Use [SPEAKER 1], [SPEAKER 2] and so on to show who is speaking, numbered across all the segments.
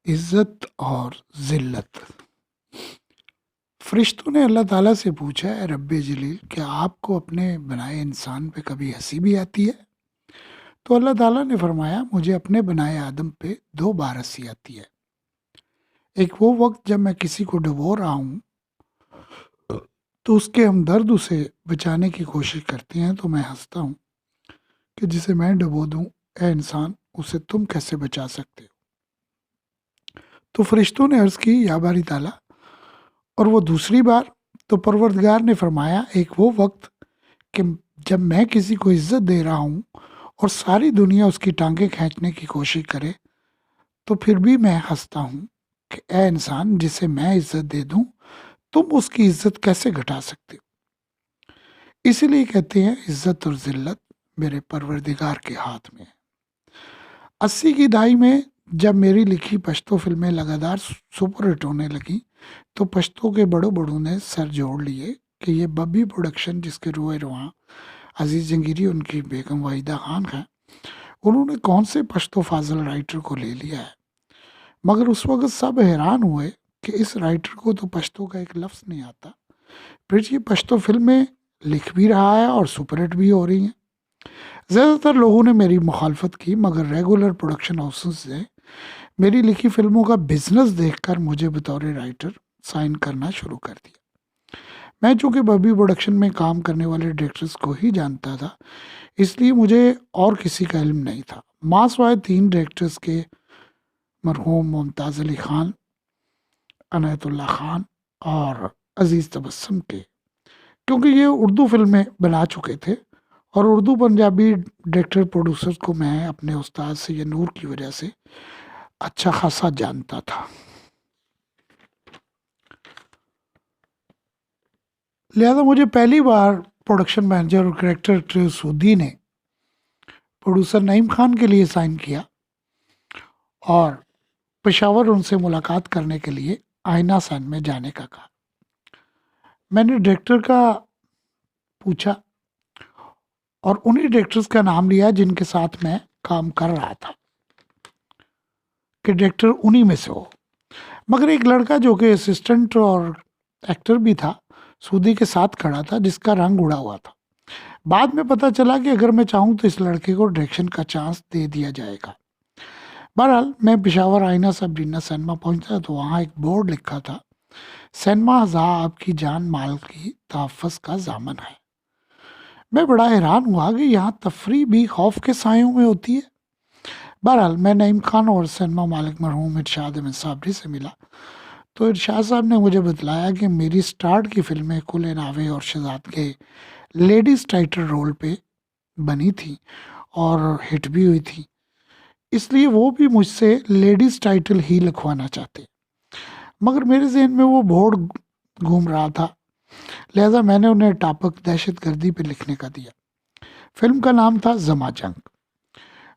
[SPEAKER 1] इज्जत और जिल्लत। फरिश्तों ने अल्लाह ताला से पूछा, है रब्बे जलील, क्या आपको अपने बनाए इंसान पे कभी हंसी भी आती है? तो अल्लाह ताला ने फरमाया, मुझे अपने बनाए आदम पे 2 बार हंसी आती है। एक वो वक्त जब मैं किसी को डुबो रहा हूँ तो उसके हमदर्द उसे बचाने की कोशिश करते हैं तो मैं हंसता हूँ कि जिसे मैं डुबो दूँ, ए इंसान, उसे तुम कैसे बचा सकते हो? तो फरिश्तों ने अर्ज की, या बारी ताला, और वो दूसरी बार? तो परवरदिगार ने फरमाया, एक वो वक्त कि जब मैं किसी को इज्जत दे रहा हूँ और सारी दुनिया उसकी टांगे खींचने की कोशिश करे तो फिर भी मैं हंसता हूँ कि ए इंसान, जिसे मैं इज्जत दे दूँ तुम उसकी इज्जत कैसे घटा सकते हो? इसीलिए कहते हैं, इज्जत और जिल्लत मेरे परवरदिगार के हाथ में है। 80 की दहाई में जब मेरी लिखी पश्तो फिल्में लगातार सुपर हिट होने लगी तो पश्तो के बड़ों बड़ों ने सर जोड़ लिए कि ये बब्बी प्रोडक्शन, जिसके रोए रुआ अजीज जंगीरी उनकी बेगम वाहिदा खान है, उन्होंने कौन से पश्तो फाजल राइटर को ले लिया है। मगर उस वक्त सब हैरान हुए कि इस राइटर को तो पश्तो का एक लफ्ज़ नहीं आता, फिर ये पश्तो फिल्में लिख भी रहा है और सुपरहिट भी हो रही हैं। ज़्यादातर लोगों ने मेरी मुखालफत की, मगर रेगुलर प्रोडक्शन हाउसेस ने मेरी लिखी फिल्मों का बिजनेस देखकर मुझे बतौर राइटर साइन करना शुरू कर दिया। मैं चूंकि बबी प्रोडक्शन में काम करने वाले डायरेक्टर्स को ही जानता था, इसलिए मुझे और किसी का इल्म नहीं था, माँ सिवाय 3 डायरेक्टर्स के, मरहूम मुमताज़ अली खान, अनायतुल्लाह खान और अजीज़ तबस्सुम के, क्योंकि ये उर्दू फिल्में बना चुके थे और उर्दू पंजाबी डायरेक्टर प्रोड्यूसर्स को मैं अपने उस्ताद सैयद नूर की वजह से अच्छा खासा जानता था। लिहाजा मुझे पहली बार प्रोडक्शन मैनेजर और डायरेक्टर सूदी ने प्रोड्यूसर नईम खान के लिए साइन किया और पेशावर उनसे मुलाकात करने के लिए आईना सन में जाने का कहा। मैंने डायरेक्टर का पूछा और उन्हीं डायरेक्टर्स का नाम लिया जिनके साथ मैं काम कर रहा था कि डायरेक्टर उन्हीं में से हो। मगर एक लड़का जो कि असिस्टेंट और एक्टर भी था, सूदी के साथ खड़ा था, जिसका रंग उड़ा हुआ था। बाद में पता चला कि अगर मैं चाहूँ तो इस लड़के को डायरेक्शन का चांस दे दिया जाएगा। बहरहाल मैं पेशावर आईना सबरीना सिनेमा पहुंचा तो वहाँ एक बोर्ड लिखा था, सिनेमा हज़ा आपकी जान माल की तहफ़्फ़ुज़ का ज़ामन है। मैं बड़ा हैरान हुआ कि यहाँ तफरी भी खौफ के सायों में होती है। बहरहाल मैं नईम खान और सिनेमा मालिक मरहूम इरशाद अहमद साबरी से मिला तो इरशाद साहब ने मुझे बतलाया कि मेरी स्टार्ट की फिल्में कुल नावे और शहजाद के लेडीज टाइटल रोल पे बनी थी और हिट भी हुई थी, इसलिए वो भी मुझसे लेडीज टाइटल ही लिखवाना चाहते। मगर मेरे जहन में वो बोर्ड घूम रहा था, लिहाजा मैंने उन्हें टापक दहशत गर्दी पे लिखने का दिया। फिल्म का नाम था जमा जंग।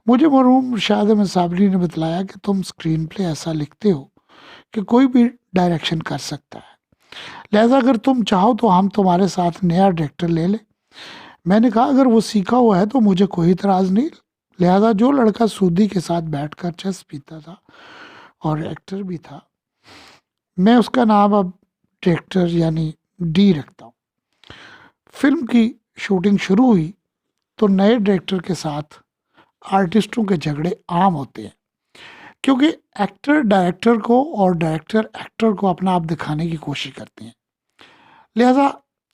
[SPEAKER 1] मुझे मरहूम इरशाद अहमद साबरी ने बतलाया कि तुम स्क्रीन प्ले ऐसा लिखते हो कि कोई भी डायरेक्शन कर सकता है, लिहाजा अगर तुम चाहो तो हम तुम्हारे साथ नया डायरेक्टर ले लें। मैंने कहा, अगर वो सीखा हुआ है तो मुझे कोई इतराज़ नहीं। लिहाजा जो लड़का सूदी के साथ बैठकर चेस पीता था और एक्टर भी था, मैं उसका नाम अब डायरेक्टर यानी डी रखता हूँ। फिल्म की शूटिंग शुरू हुई तो नए डायरेक्टर के साथ आर्टिस्टों के झगड़े आम होते हैं, क्योंकि एक्टर डायरेक्टर को और डायरेक्टर एक्टर को अपना आप दिखाने की कोशिश करते हैं। लिहाजा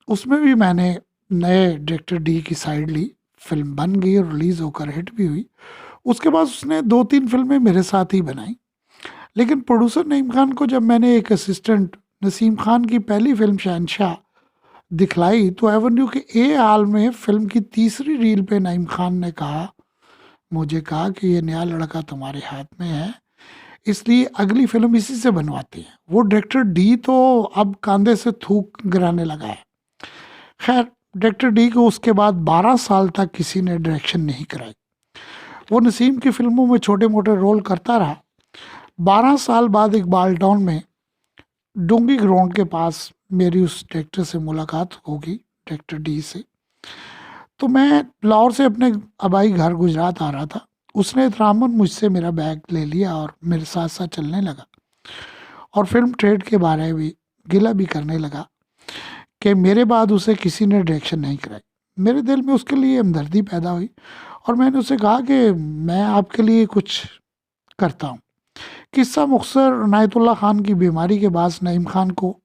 [SPEAKER 1] उसमें भी मैंने नए डायरेक्टर डी की साइड ली। फिल्म बन गई और रिलीज़ होकर हिट भी हुई। उसके बाद उसने 2-3 फिल्में मेरे साथ ही बनाई। लेकिन प्रोड्यूसर नईम खान को जब मैंने एक असिस्टेंट नसीम खान की पहली फिल्म शहनशाह दिखलाई तो एवेन्यू के ए हाल में फिल्म की तीसरी रील पे नईम खान ने मुझे कहा कि ये नया लड़का तुम्हारे हाथ में है, इसलिए अगली फिल्म इसी से बनवाते हैं। वो डायरेक्टर डी तो अब कांधे से थूक गिराने लगा है। खैर, डायरेक्टर डी को उसके बाद 12 साल तक किसी ने डायरेक्शन नहीं कराई। वो नसीम की फिल्मों में छोटे मोटे रोल करता रहा। 12 साल बाद इकबाल टाउन में डोंगी ग्राउंड के पास मेरी उस डायरेक्टर से मुलाकात होगी, डायरेक्टर डी से। तो मैं लाहौर से अपने आबाई घर गुजरात आ रहा था उसने एहतरामन मुझसे मेरा बैग ले लिया और मेरे साथ साथ चलने लगा और फिल्म ट्रेड के बारे में गिला भी करने लगा कि मेरे बाद उसे किसी ने डायरेक्शन नहीं कराई। मेरे दिल में उसके लिए हमदर्दी पैदा हुई और मैंने उसे कहा कि मैं आपके लिए कुछ करता हूँ। किस्सा मुख्तसर, इनायतुल्लाह खान की बीमारी के बाद नईम खान को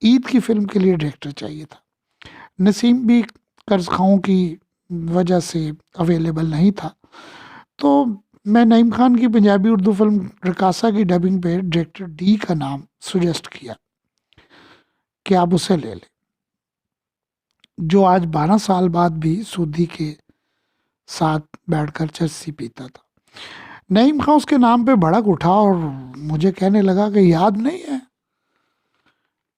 [SPEAKER 1] ईद की फिल्म के लिए डायरेक्टर चाहिए था। नसीम भी कर्ज खाओं की वजह से अवेलेबल नहीं था, तो मैं नईम खान की पंजाबी उर्दू फिल्म रकासा की डबिंग पे डायरेक्टर डी का नाम सुजेस्ट किया कि आप उसे ले लें, जो आज 12 साल बाद भी सूदी के साथ बैठकर चस्सी पीता था। नईम खान उसके नाम पे भड़क उठा और मुझे कहने लगा कि याद नहीं है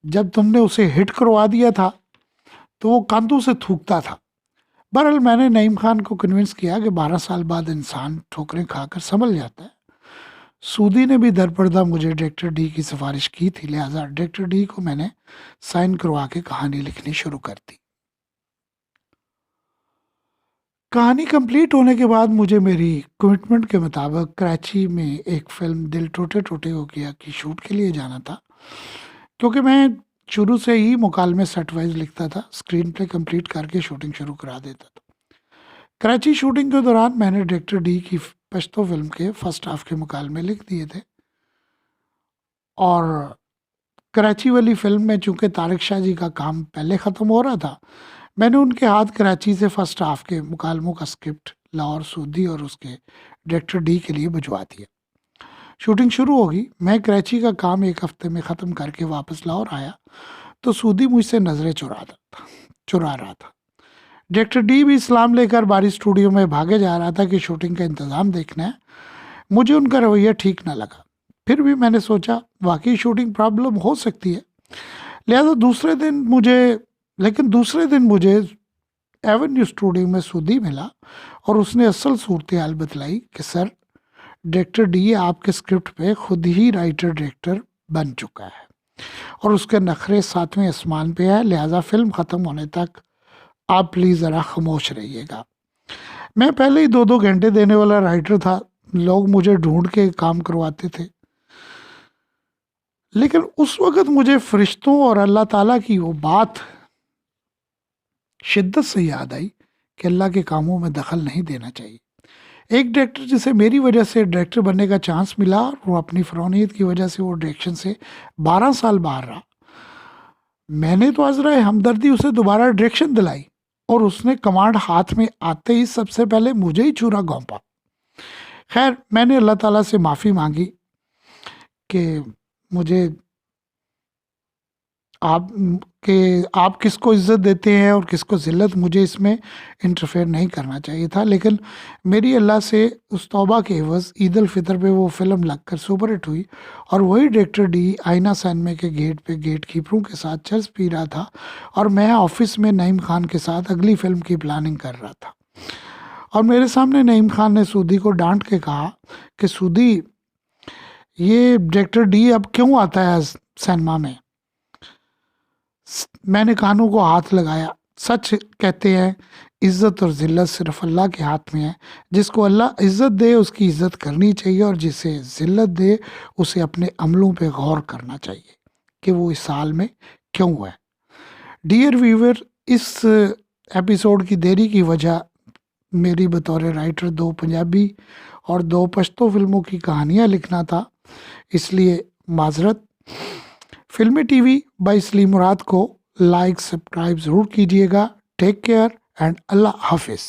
[SPEAKER 1] जब तुमने उसे हिट करवा दिया था तो वो कांतों से थूकता था। बहरहाल मैंने नईम खान को कन्विंस किया कि 12 साल बाद इंसान ठोकरें खाकर संभल जाता है। सूदी ने भी दरपर्दा मुझे डायरेक्टर डी की सिफारिश की थी, लिहाजा डायरेक्टर डी को मैंने साइन करवा के कहानी लिखनी शुरू कर दी। कहानी कंप्लीट होने के बाद मुझे मेरी कमिटमेंट के मुताबिक कराची में एक फिल्म दिल टूटे टूटे हो गया की शूट के लिए जाना था, क्योंकि मैं शुरू से ही मुकालमे सेट वाइज लिखता था, स्क्रीन प्ले कंप्लीट करके शूटिंग शुरू करा देता था। कराची शूटिंग के दौरान मैंने डायरेक्टर डी की पश्तो फिल्म के फर्स्ट हाफ के मुकालमे लिख दिए थे और कराची वाली फिल्म में चूंकि तारिक शाह जी का काम पहले ख़त्म हो रहा था, मैंने उनके हाथ कराची से फर्स्ट हाफ के मुकालमों का स्क्रिप्ट लाहौर सूदी और उसके डायरेक्टर डी के लिए भिजवा दिया। शूटिंग शुरू होगी, मैं कराची का काम एक हफ्ते में ख़त्म करके वापस लाहौर आया तो सूदी मुझसे नज़रें चुरा रहा था। डायरेक्टर डी भी इस्लाम लेकर बारी स्टूडियो में भागे जा रहा था कि शूटिंग का इंतज़ाम देखना है। मुझे उनका रवैया ठीक ना लगा, फिर भी मैंने सोचा वाकई शूटिंग प्रॉब्लम हो सकती है, लिहाजा दूसरे दिन मुझे एवेन्यू स्टूडियो में सूदी मिला और उसने असल सूरत हाल बतलाई कि सर, डायरेक्टर डी आपके स्क्रिप्ट पे खुद ही राइटर डायरेक्टर बन चुका है और उसके नखरे 7वें आसमान पे है, लिहाजा फिल्म ख़त्म होने तक आप प्लीज़ ज़रा खामोश रहिएगा। मैं पहले ही 2-2 घंटे देने वाला राइटर था, लोग मुझे ढूंढ के काम करवाते थे, लेकिन उस वक़्त मुझे फरिश्तों और अल्लाह ताला की वो बात शिद्दत से याद आई कि अल्लाह के कामों में दखल नहीं देना चाहिए। एक डायरेक्टर जिसे मेरी वजह से डायरेक्टर बनने का चांस मिला और वो अपनी फ़रौनियत की वजह से वो डायरेक्शन से 12 साल बाहर रहा, मैंने तो अज़रा हमदर्दी उसे दोबारा डायरेक्शन दिलाई और उसने कमांड हाथ में आते ही सबसे पहले मुझे ही चूरा घोंपा। खैर, मैंने अल्लाह ताला से माफ़ी मांगी कि मुझे आप किसको इज़्ज़त देते हैं और किसको ज़िल्लत, मुझे इसमें इंटरफेयर नहीं करना चाहिए था। लेकिन मेरी अल्लाह से उस तौबा के एवज़ ईद उल फ़ितर पे वो फ़िल्म लगकर सुपर हिट हुई और वही डायरेक्टर डी आईना सिनेमा के गेट पे गेट कीपरों के साथ चर्च पी रहा था और मैं ऑफिस में नईम खान के साथ अगली फ़िल्म की प्लानिंग कर रहा था। और मेरे सामने नईम खान ने सूदी को डांट के कहा कि सूदी, ये डायरेक्टर डी अब क्यों आता है सिनेमा में? मैंने कानों को हाथ लगाया। सच कहते हैं इज़्ज़त और ज़िल्लत सिर्फ अल्लाह के हाथ में है। जिसको अल्लाह इज़्ज़त दे उसकी इज़्ज़त करनी चाहिए और जिसे ज़िल्लत दे उसे अपने अमलों पे गौर करना चाहिए कि वो इस हाल में क्यों है। डियर व्यूवर, इस एपिसोड की देरी की वजह मेरी बतौर राइटर 2 पंजाबी और 2 पश्तो फिल्मों की कहानियाँ लिखना था, इसलिए माजरत। फिल्मी टीवी बाय सलीम मुराद को लाइक सब्सक्राइब ज़रूर कीजिएगा। टेक केयर एंड अल्लाह हाफिज़।